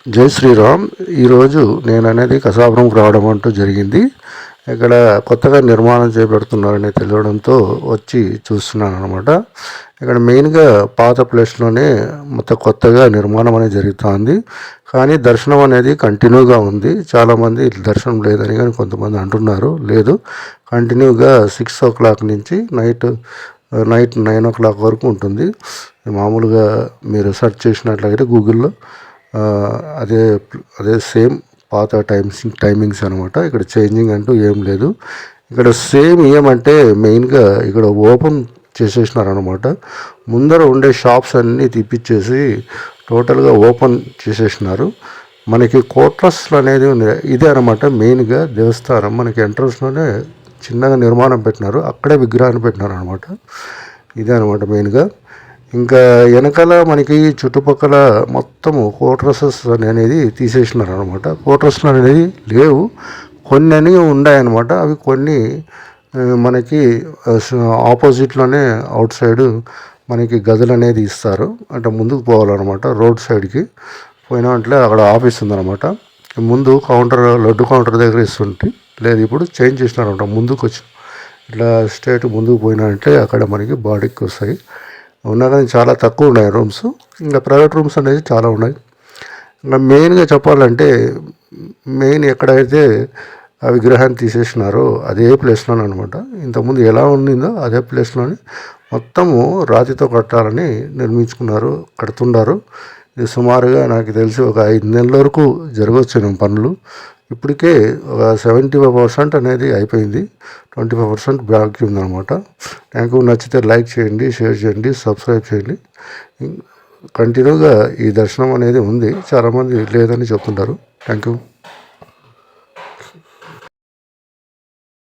జై శ్రీరామ్. ఈరోజు నేను అనేది కసాపురంకు రావడం అంటూ జరిగింది. ఇక్కడ కొత్తగా నిర్మాణం చేపడుతున్నారని తెలియడంతో వచ్చి చూస్తున్నాను అనమాట. ఇక్కడ మెయిన్గా పాత ప్లేస్లోనే మొత్తం కొత్తగా నిర్మాణం అనేది జరుగుతుంది. కానీ దర్శనం అనేది కంటిన్యూగా ఉంది. చాలామంది దర్శనం లేదని కానీ కొంతమంది అంటున్నారు. లేదు, కంటిన్యూగా 6 o'clock నుంచి నైట్ 9 o'clock వరకు ఉంటుంది. మామూలుగా మీరు సెర్చ్ చేసినట్లయితే గూగుల్లో అదే అదే సేమ్ పాత టైమింగ్స్ అనమాట. ఇక్కడ చేంజింగ్ అంటూ ఏం లేదు. ఇక్కడ సేమ్ ఏమంటే మెయిన్గా ఇక్కడ ఓపెన్ చేసేసినారనమాట. ముందర ఉండే షాప్స్ అన్నీ తిప్పించేసి టోటల్గా ఓపెన్ చేసేసినారు. మనకి కోట్రస్లు అనేది ఉంది. ఇదే అనమాట మెయిన్గా దేవస్థానం. మనకి ఎంట్రన్స్లోనే చిన్నగా నిర్మాణం పెట్టినారు. అక్కడే విగ్రహాన్ని పెట్టినారు అనమాట. ఇదే అనమాట మెయిన్గా. ఇంకా వెనకాల మనకి చుట్టుపక్కల మొత్తము కోట్రసెస్ అనేది తీసేసినారు అనమాట. కోట్రస్లు అనేది లేవు, కొన్ని అని ఉన్నాయన్నమాట. అవి కొన్ని మనకి ఆపోజిట్లోనే అవుట్ సైడ్ మనకి గదులు అనేది ఇస్తారు. అంటే ముందుకు పోవాలన్నమాట. రోడ్ సైడ్కి పోయినా అంటే అక్కడ ఆఫీస్ ఉందన్నమాట. ముందు కౌంటర్, లడ్డు కౌంటర్ దగ్గర ఇస్తుంటే లేదు, ఇప్పుడు చేంజ్ చేసినారనమాట. ముందుకు వచ్చి ఇట్లా స్ట్రైట్ ముందుకు పోయినా అంటే అక్కడ మనకి బాడీకి వస్తాయి. ఉన్నా కానీ చాలా తక్కువ ఉన్నాయి రూమ్స్. ఇంకా ప్రైవేట్ రూమ్స్ అనేది చాలా ఉన్నాయి. ఇంకా మెయిన్గా చెప్పాలంటే మెయిన్ ఎక్కడైతే ఆ విగ్రహాన్ని తీసేసినారో అదే ప్లేస్లోనే అనమాట. ఇంతకుముందు ఎలా ఉండిందో అదే ప్లేస్లోనే మొత్తము రాతితో కట్టాలని కడుతున్నారు. ఇది సుమారుగా నాకు తెలిసి ఒక 5 నెలల వరకు జరగవచ్చు పనులు. ఇప్పటికే ఒక 75% అనేది అయిపోయింది. 25% బాకీ ఉందన్నమాట. Thank you. నచ్చితే లైక్ చేయండి, షేర్ చేయండి, సబ్స్క్రైబ్ చేయండి. కంటిన్యూగా ఈ దర్శనం అనేది ఉంది. చాలామంది లేదని చెప్తుంటారు. Thank you.